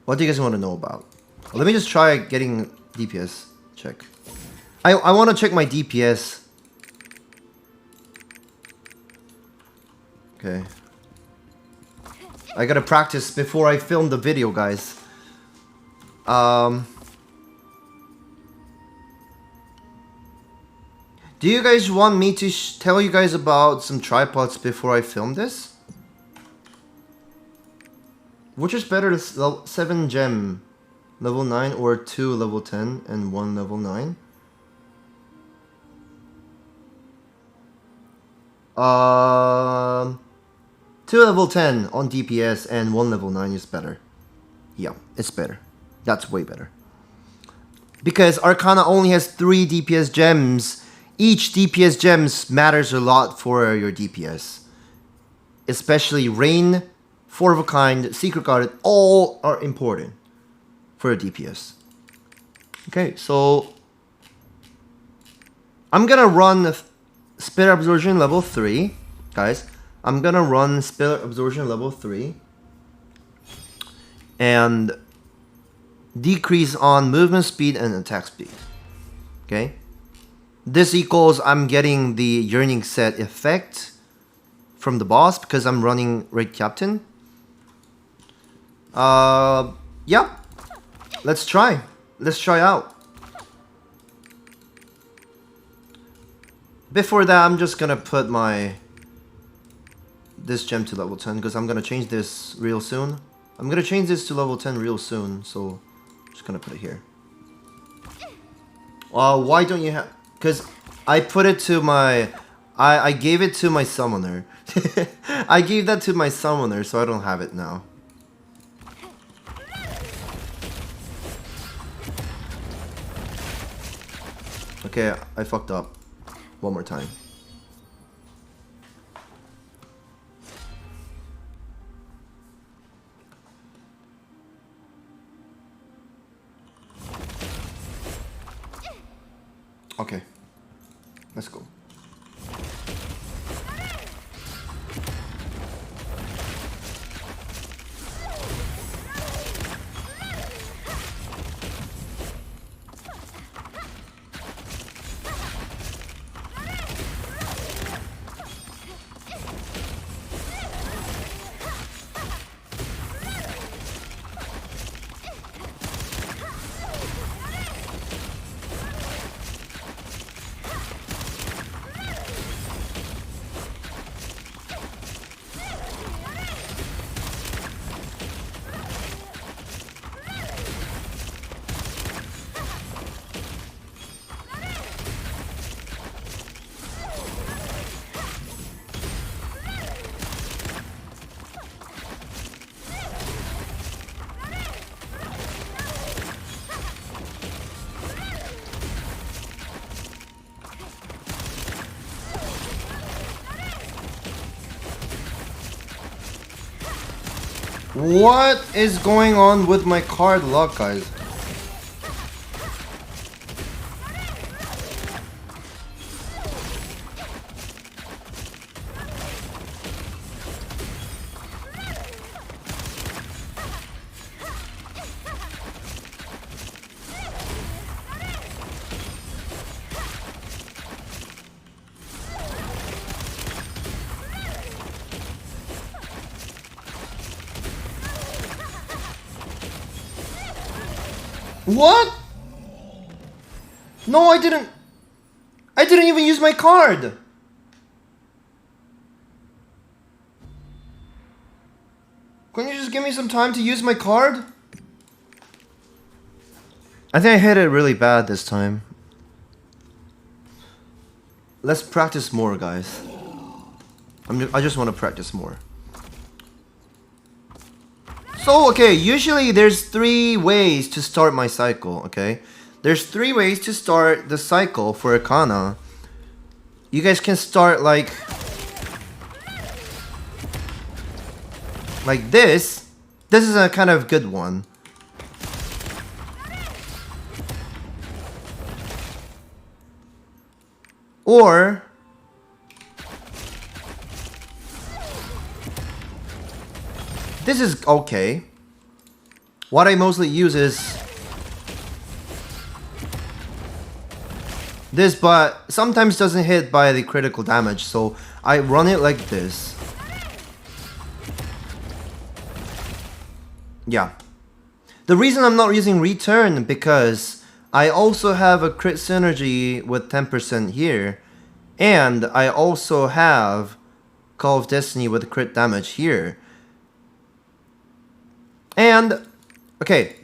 What do you guys want to know about? Let me just try getting DPS check. I want to check my DPS. Okay. I gotta practice before I film the video, guys. Do you guys want me to tell you guys about some tripods before I film this? Which is better, 7 gem level 9 or 2 level 10 and 1 level 9? 2 level 10 on DPS and 1 level 9 is better. Yeah, it's better. That's way better. Because Arcana only has 3 DPS gems. Each DPS gems matters a lot for your DPS. Especially Rain, 4 of a Kind, Secret Garden, all are important for a DPS. Okay, so I'm gonna run Spirit Absorption level 3, guys. I'm gonna run Spirit Absorption level 3 and decrease on movement speed and attack speed. Okay, this equals I'm getting the Yearning Set effect from the boss because I'm running Raid Captain. Yeah, let's try out. Before that, I'm just gonna put this gem to level 10 because I'm gonna change this real soon. I'm gonna change this to level 10 real soon, so I'm just gonna put it here. Why don't you have? Because I put it to my, I gave it to my summoner. I gave that to my summoner, so I don't have it now. Okay, I fucked up. One more time. Okay, let's go. What is going on with my card luck, guys? What? No, I didn't even use my card. Can you just give me some time to use my card? I think I hit it really bad this time. Let's practice more, guys. I just want to practice more. So, okay, usually there's 3 ways to start my cycle, okay? There's 3 ways to start the cycle for Arcana. You guys can start like this. This is a kind of good one. Or this is okay. What I mostly use is this, but sometimes doesn't hit by the critical damage, so I run it like this. Yeah. The reason I'm not using return because I also have a crit synergy with 10% here, and I also have Call of Destiny with crit damage here. And okay,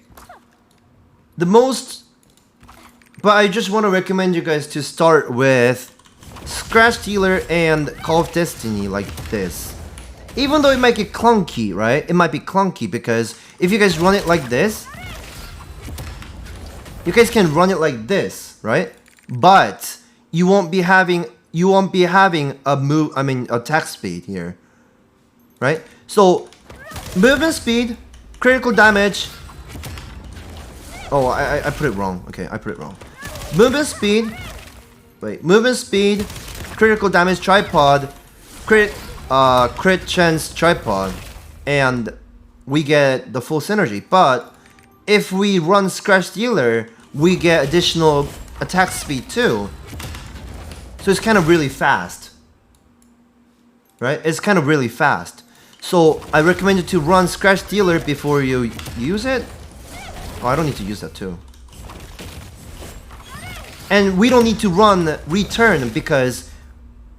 but I just want to recommend you guys to start with Scratch Dealer and Call of Destiny like this. Even though it might get clunky, right? It might be clunky because if you guys run it like this, you guys can run it like this, right? But you won't be having attack speed here, right? So movement speed, critical damage. Oh, I put it wrong. Okay, I put it wrong. Movement speed. Wait, movement speed, critical damage tripod, crit chance tripod, and we get the full synergy. But if we run Scratch Dealer, we get additional attack speed too. So it's kind of really fast, right? It's kind of really fast. So I recommend you to run Scratch Dealer before you use it. Oh, I don't need to use that too. And we don't need to run return because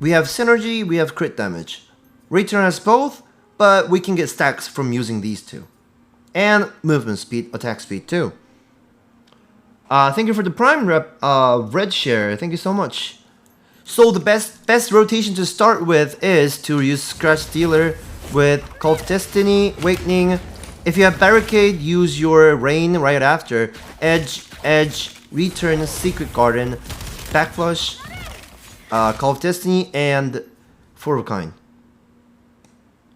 we have synergy, we have crit damage. Return has both, but we can get stacks from using these two. And movement speed, attack speed too. Thank you for the prime rep, Red Share. Thank you so much. So the best rotation to start with is to use Scratch Dealer with Call of Destiny, Awakening. If you have Barricade, use your Rain right after. Edge, Return, Secret Garden, Backflush, Call of Destiny, and Four of a Kind.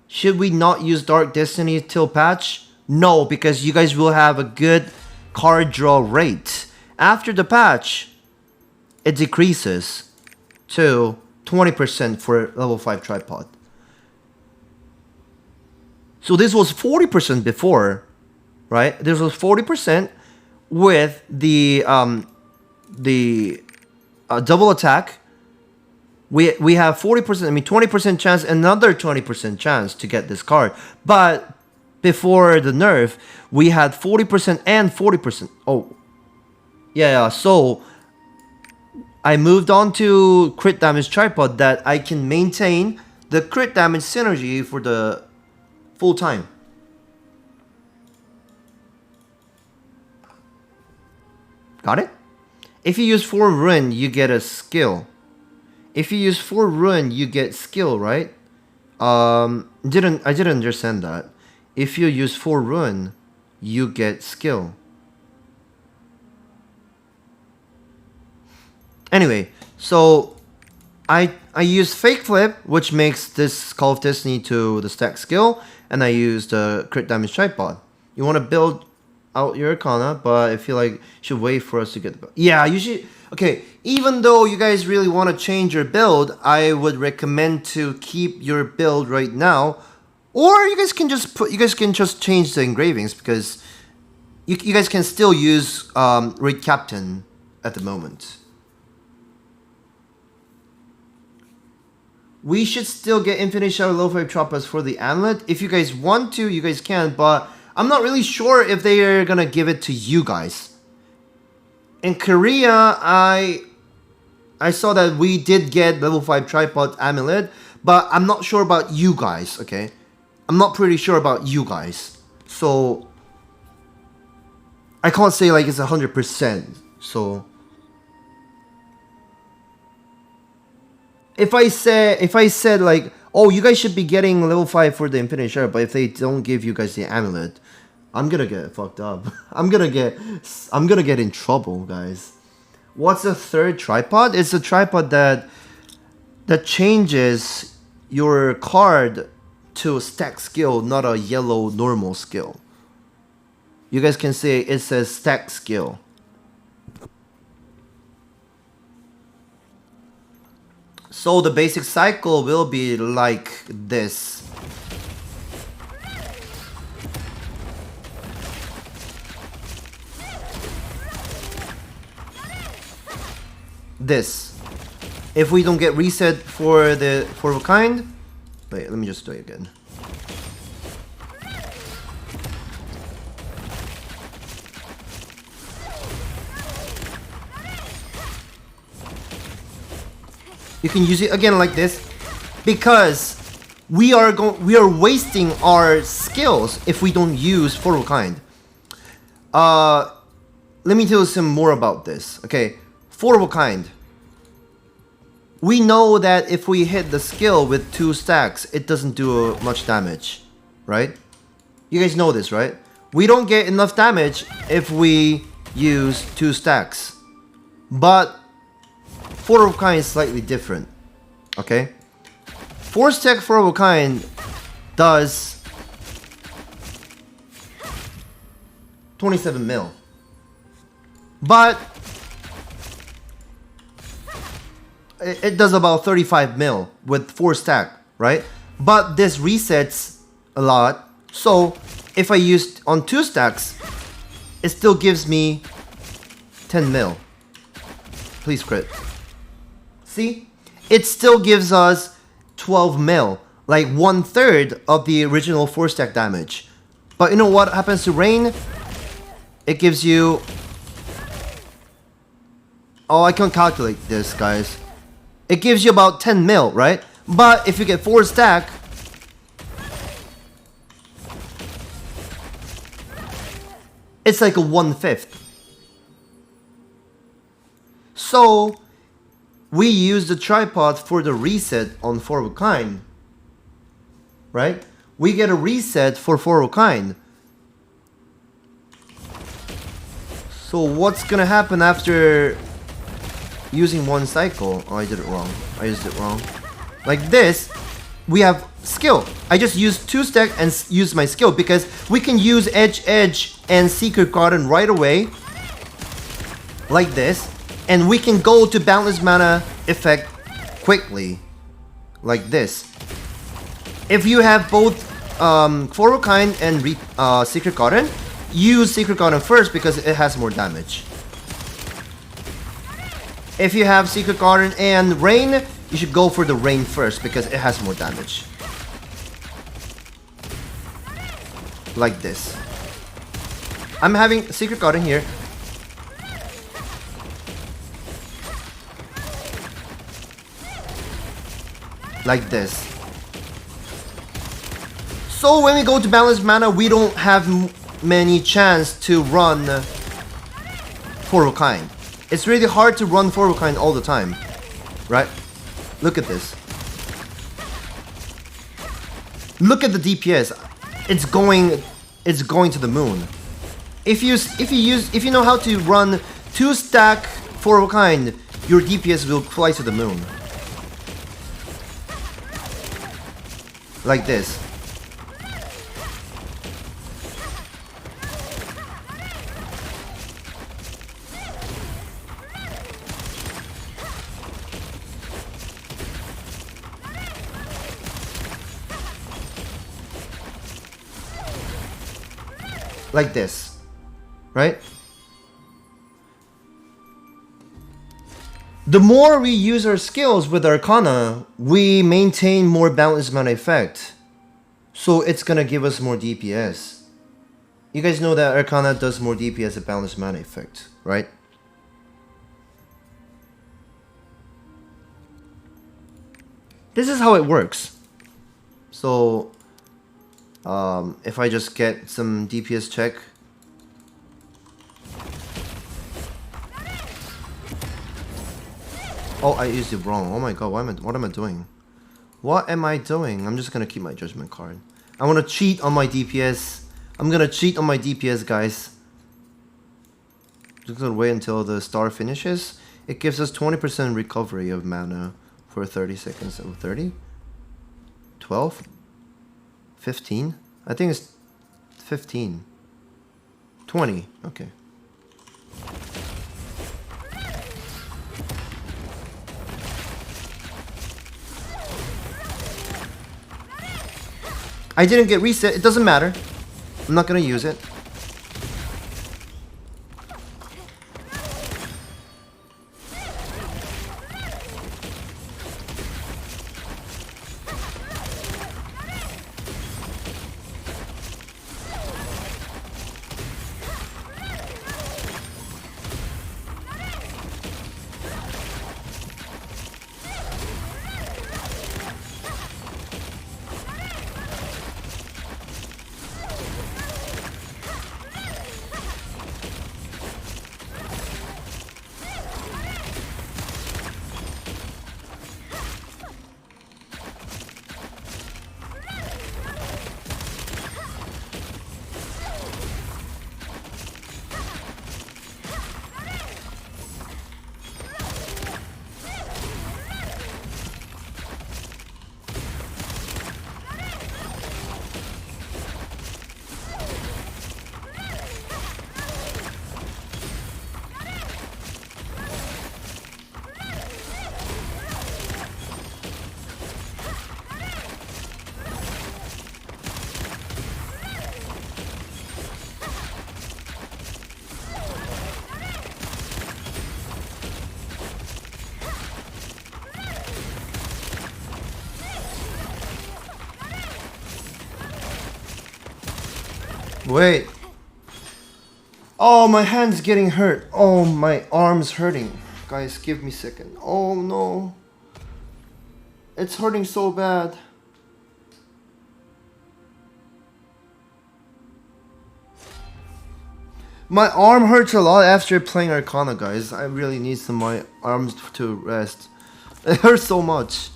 Should we not use Dark Destiny till patch? No, because you guys will have a good card draw rate. After the patch, it decreases to 20% for level 5 tripod. So this was 40% before, right? This was 40% with the double attack. We have 40%, I mean 20% chance, another 20% chance to get this card. But before the nerf, we had 40% and 40%. Oh, yeah. So I moved on to crit damage tripod that I can maintain the crit damage synergy for the full time. Got it? If you use 4 rune, you get a skill. If you use 4 rune, you get skill, right? I didn't understand that. If you use 4 rune, you get skill. Anyway, so I use Fake Flip, which makes this Call of Destiny to the stack skill, and I use the crit damage tripod. You want to build out your Arcana, but I feel like you should wait for us to get the... Yeah, you should... Okay, even though you guys really want to change your build, I would recommend to keep your build right now. Or you guys can just change the engravings, because you guys can still use Raid Captain at the moment. We should still get Infinite Shadow Low 5 Tropas for the Amulet. If you guys want to, you guys can, but I'm not really sure if they are gonna give it to you guys. In Korea, I saw that we did get level 5 Tripod Amulet, but I'm not sure about you guys, okay? I'm not pretty sure about you guys. So I can't say like it's 100%. So if I said like, oh, you guys should be getting level 5 for the Infinite Shadow, but if they don't give you guys the amulet, I'm gonna get fucked up. I'm gonna get in trouble, guys. What's a third tripod? It's a tripod that changes your card to a stack skill, not a yellow normal skill. You guys can see it says stack skill. So the basic cycle will be like this. this. If we don't get reset for the four of a kind, wait, let me just do it again. You can use it again like this, because we are wasting our skills if we don't use four of a kind. Let me tell you some more about this. Okay, four of a kind. We know that if we hit the skill with 2 stacks, it doesn't do much damage, right? You guys know this, right? We don't get enough damage if we use 2 stacks. But four of a kind is slightly different. Okay? 4 stack four of a kind does 27 mil. But it does about 35 mil with 4 stack, right? But this resets a lot. So if I use on 2 stacks, it still gives me 10 mil. Please crit. See? It still gives us 12 mil, like 1/3 of the original 4 stack damage. But you know what happens to rain? It gives you... Oh, I can't calculate this, guys. It gives you about 10 mil, right? But if you get 4 stack, it's like a 1/5. So we use the tripod for the reset on four of a kind, right? We get a reset for four of a kind. So what's gonna happen after using 1 cycle? Oh, I did it wrong. I used it wrong. Like this, we have skill. I just used 2 stack and use my skill because we can use edge and secret garden right away, like this, and we can go to boundless mana effect quickly, like this. If you have both four of a kind and secret garden, use secret garden first because it has more damage. If you have secret garden and rain, you should go for the rain first because it has more damage. Like this. I'm having secret garden here. Like this. So when we go to balanced mana, we don't have many chance to run four of a kind. It's really hard to run four of a kind all the time, right? Look at this. Look at the DPS. It's going to the moon. If you know how to run 2 stack four of a kind, your DPS will fly to the moon. Like this. Like this, right? The more we use our skills with Arcana, we maintain more balanced mana effect. So it's gonna give us more DPS. You guys know that Arcana does more DPS at balanced mana effect, right? This is how it works. So if I just get some DPS check. Oh, I used it wrong. Oh my god, what am I doing? What am I doing? I'm just gonna keep my judgment card. I wanna cheat on my DPS. I'm gonna cheat on my DPS, guys. Just gonna wait until the star finishes. It gives us 20% recovery of mana for 30 seconds. Oh, 30? 12? 15? I think it's 15. 20. Okay. I didn't get reset. It doesn't matter. I'm not gonna use it. Wait. Oh, my hand's getting hurt. Oh, my arm's hurting. Guys, give me a second. Oh no. It's hurting so bad. My arm hurts a lot after playing Arcana, guys. I really need some my arms to rest. It hurts so much.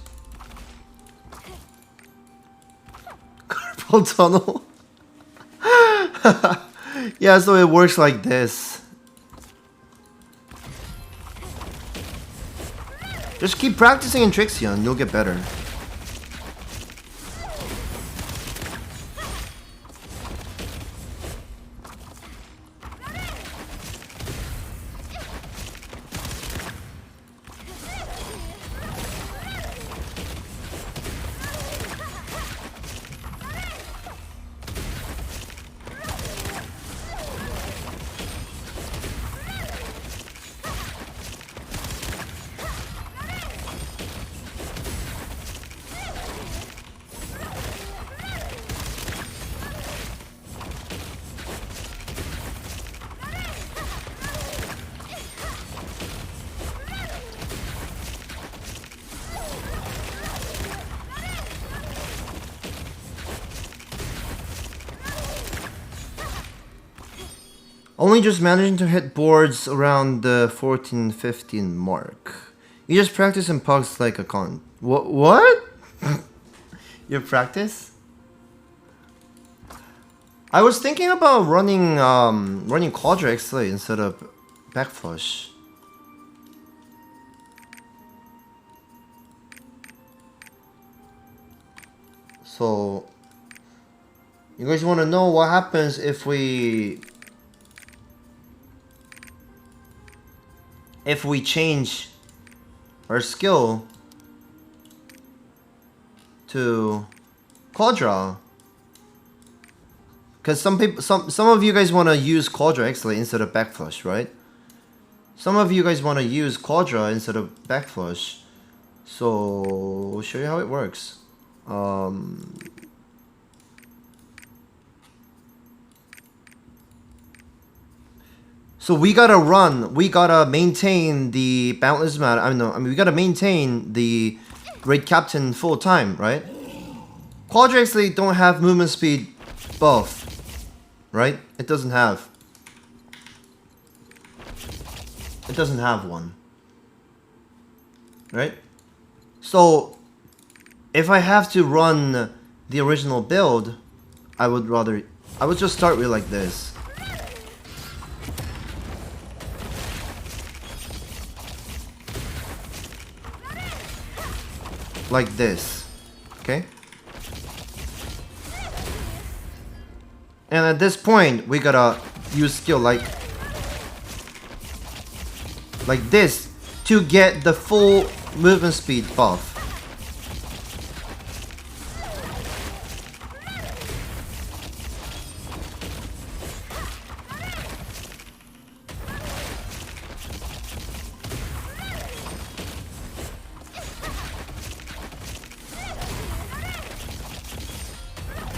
Carpal tunnel. Yeah, so it works like this. Just keep practicing in Trixion, you'll get better. Only just managing to hit boards around the 14-15 mark. You just practice in pugs like a con. What? You practice? I was thinking about running quadra XLA instead of backflush. So you guys want to know what happens if we change our skill to quadra? Because some of you guys want to use quadra XLA instead of backflush, right? Some of you guys want to use quadra instead of backflush. So we'll show you how it works. So we gotta maintain the boundless matter. I mean, we gotta maintain the raid captain full time, right? Quadra XLA don't have movement speed buff, right? It doesn't have one, right? So if I have to run the original build, I would just start with like this. Like this, okay? And at this point, we gotta use skill like this to get the full movement speed buff.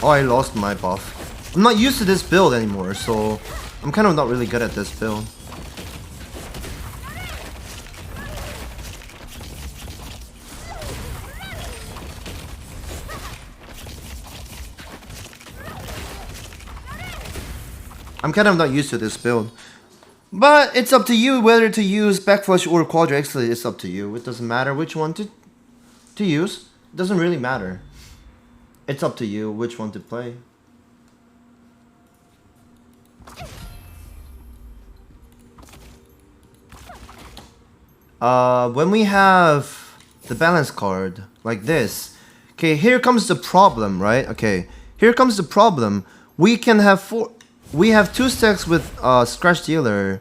Oh, I lost my buff. I'm not used to this build anymore, so I'm kind of not really good at this build. I'm kind of not used to this build. But it's up to you whether to use backflush or quadra XLA. It's up to you. It doesn't matter which one to use. It doesn't really matter. It's up to you which one to play. When we have the balance card like this, okay, here comes the problem, right? Okay, here comes the problem. We can have we have 2 stacks with scratch dealer,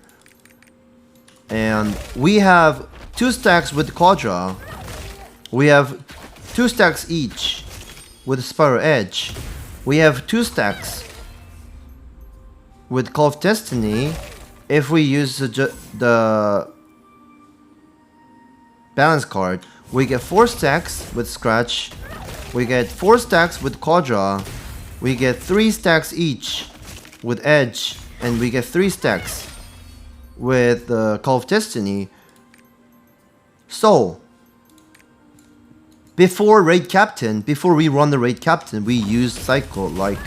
and we have 2 stacks with quadra. We have 2 stacks each with Spiral Edge. We have 2 stacks with Call of Destiny. If we use the balance card, we get 4 stacks with Scratch. We get 4 stacks with Quadra. We get 3 stacks each with Edge, and we get 3 stacks with the Call of Destiny. So, before Raid Captain, before we run the Raid Captain, we used Cycle like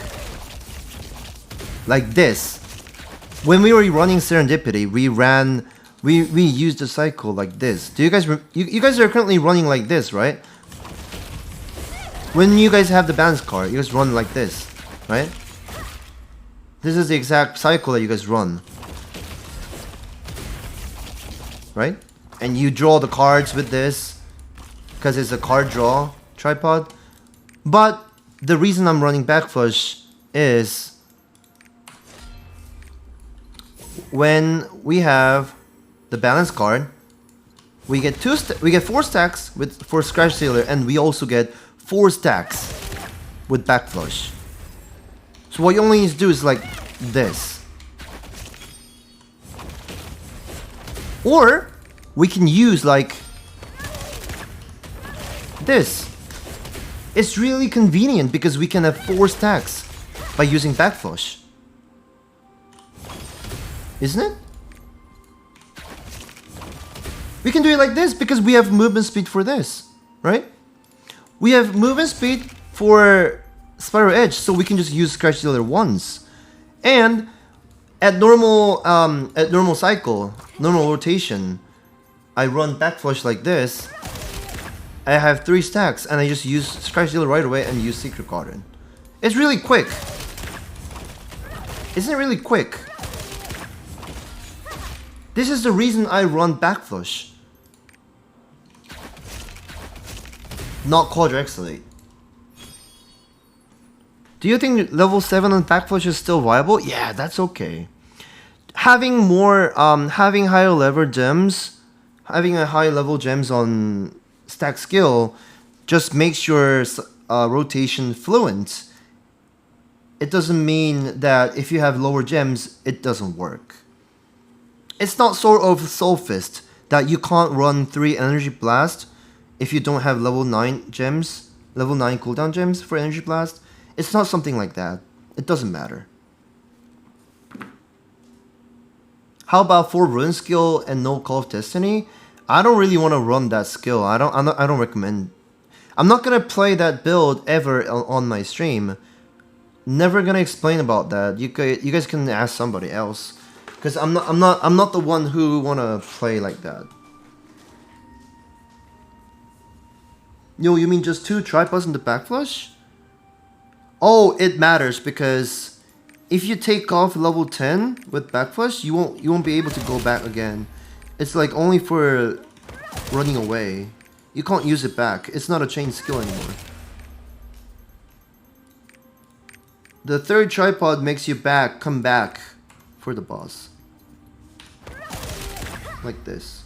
this. When we were running Serendipity, we used the Cycle like this. Do you guys, you guys are currently running like this, right? When you guys have the balance card, you guys run like this, right? This is the exact cycle that you guys run. Right? And you draw the cards with this, because it's a card draw tripod. But the reason I'm running backflush is when we have the balance card, we get 4 stacks for Scratch Sailor, and we also get 4 stacks with backflush. So what you only need to do is like this. Or we can use like this. It's really convenient because we can have 4 stacks by using backflush. Isn't it? We can do it like this because we have movement speed for this, right? We have movement speed for Spiral Edge, so we can just use Scratch Dealer once. And at normal cycle, normal rotation, I run backflush like this. I have 3 stacks, and I just use Scratch Dealer right away and use Secret Garden. It's really quick. Isn't it really quick? This is the reason I run backflush. Not Quadra Exhalate. Do you think level 7 on backflush is still viable? Yeah, that's okay. Having more, having higher level gems, having a high level gems on stack skill just makes your rotation fluent. It doesn't mean that if you have lower gems, it doesn't work. It's not sort of Soul Fist that you can't run 3 Energy Blast if you don't have level 9 gems, level 9 cooldown gems for Energy Blast. It's not something like that. It doesn't matter. How about for Rune skill and no Call of Destiny? I don't really want to run that skill. I don't recommend. I'm not gonna play that build ever on my stream. Never gonna explain about that. You guys can ask somebody else, because I'm not the one who wanna play like that. Yo, you mean just 2 tripods in the backflush? Oh, it matters because if you take off level 10 with backflush, you won't be able to go back again. It's like only for running away. You can't use it back. It's not a chain skill anymore. The 3rd tripod makes you come back for the boss. Like this.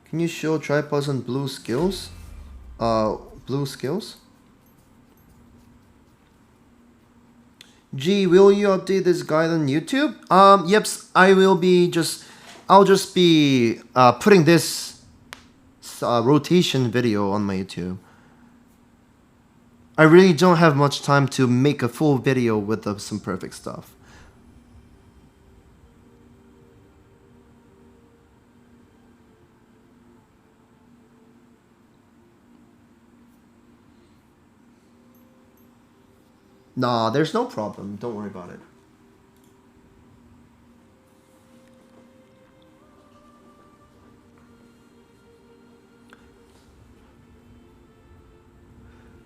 Can you show tripods on blue skills? Blue skills? Gee, will you update this guide on YouTube? Yep, I'll just be putting this rotation video on my YouTube. I really don't have much time to make a full video with some perfect stuff. Nah, there's no problem. Don't worry about it.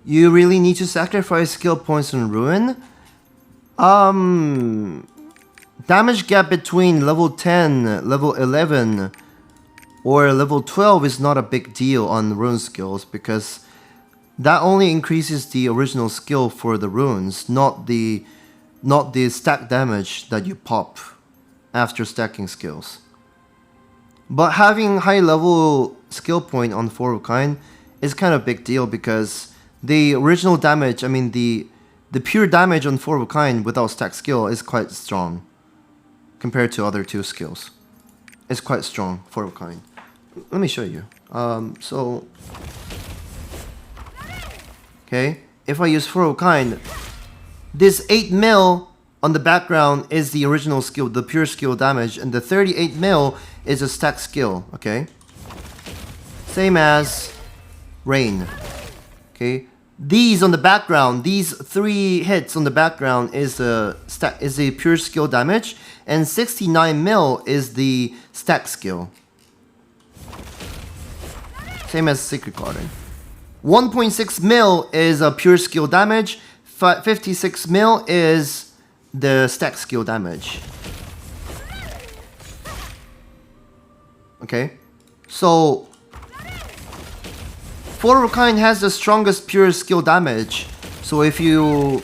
You really need to sacrifice skill points on Ruin? Damage gap between level 10, level 11, or level 12 is not a big deal on Rune skills because that only increases the original skill for the runes, not the stack damage that you pop after stacking skills. But having high level skill point on 4 of Kind is kind of a big deal because the original damage, I mean the pure damage on 4 of Kind without stack skill is quite strong compared to other 2 skills. It's quite strong, 4 of Kind. Let me show you. Okay, if I use 4 of Kind, This 8 mil on the background is the original skill, the pure skill damage, and the 38 mil is a stack skill, okay? Same as Rain, okay? These on the background, these 3 hits on the background is the pure skill damage, and 69 mil is the stack skill. Same as Secret Garden. 1.6 mil is a pure skill damage. 56 mil is the stack skill damage. Okay, so 4 of a kind has the strongest pure skill damage. So if you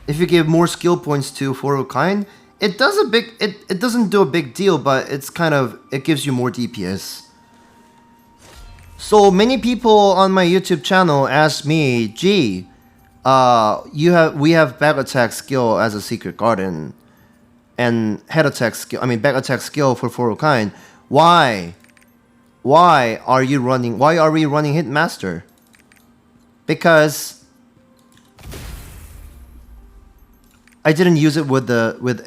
give more skill points to 4 of a kind, it doesn't do a big deal, but it's kind of, it gives you more DPS. So many people on my YouTube channel ask me, gee, we have back attack skill as a Secret Garden and head attack skill, back attack skill for 4 of a kind. Why are we running Hitmaster? Because I didn't use it with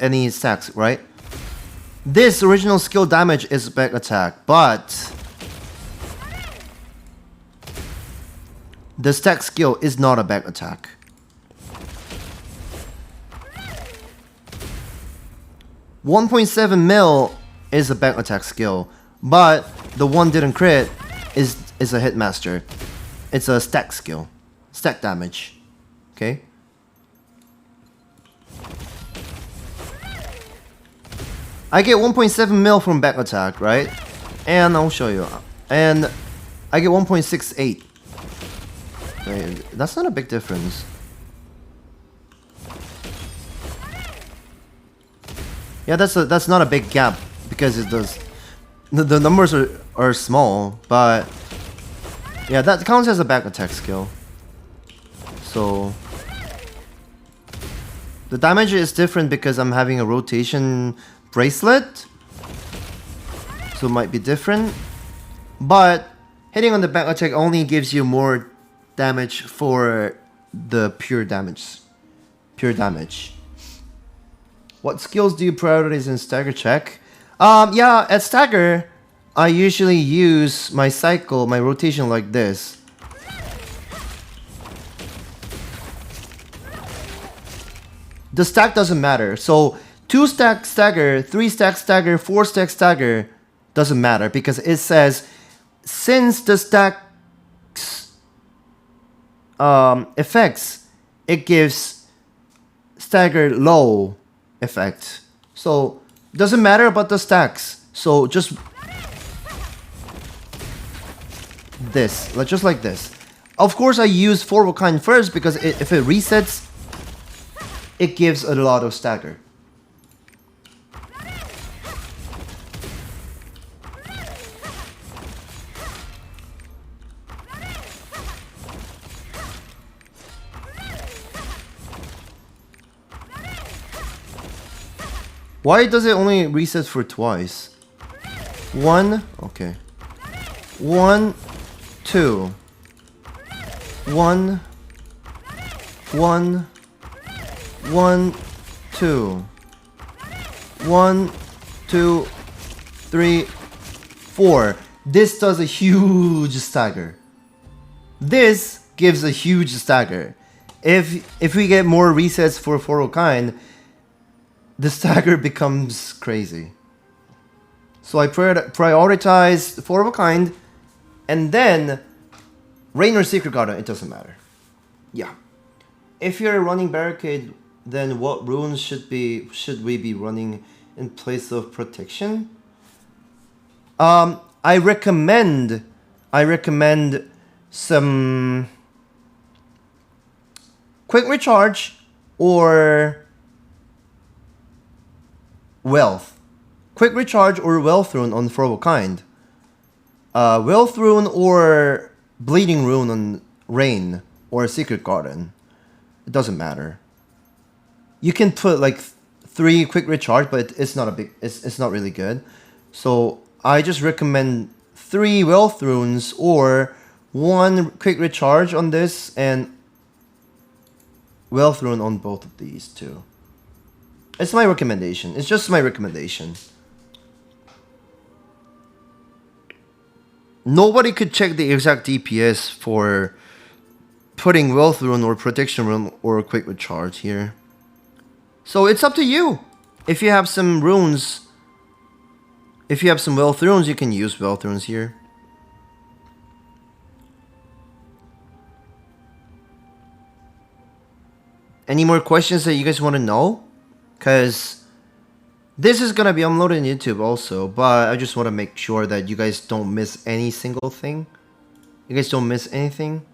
any stacks, right? This original skill damage is back attack, but the stack skill is not a back attack. $1.7 mil is a back attack skill, but the one didn't crit is a hitmaster. It's a stack skill, stack damage. Okay. I get 1.7 mil from back attack, right? And I'll show you. And I get 1.68. Wait, that's not a big difference. Yeah, that's not a big gap because it does. The numbers are small, but yeah, that counts as a back attack skill. So the damage is different because I'm having a rotation bracelet, so it might be different. But hitting on the back attack only gives you more damage for the pure damage. What skills do you prioritize in stagger check? Yeah, at stagger, I usually use my cycle, my rotation like this. The stack doesn't matter. So 2 stack stagger, 3 stack stagger, 4 stack stagger doesn't matter because it says since the stack's effects, it gives stagger low effect. So doesn't matter about the stacks. So just this, just like this. Of course, I use 4 of a kind first because if it resets, it gives a lot of stagger. Why does it only reset for twice? 1, okay. 1, 2. 1, 1, 1, 2. 1, 2, 3, 4. This does a huge stagger. This gives a huge stagger. If we get more resets for 4 of a kind, the stagger becomes crazy. So I prioritize 4 of a kind, and then Rain or Secret Garden, it doesn't matter. Yeah. If you're running Barricade, then what runes should we be running in place of Protection? I recommend some Quick Recharge or Wealth. Quick Recharge or Wealth Rune on 4 of a kind. Wealth Rune or Bleeding Rune on Rain or Secret Garden. It doesn't matter. You can put like 3 Quick Recharge, but it's not it's not really good. So I just recommend 3 Wealth Runes or 1 Quick Recharge on this and Wealth Rune on both of these too. It's my recommendation. It's just my recommendation. Nobody could check the exact DPS for putting Wealth Rune or Protection Rune or Quick Recharge here. So it's up to you. If you have some runes, if you have some Wealth Runes, you can use Wealth Runes here. Any more questions that you guys want to know? Because this is going to be uploaded on YouTube also, but I just want to make sure that you guys don't miss any single thing. You guys don't miss anything.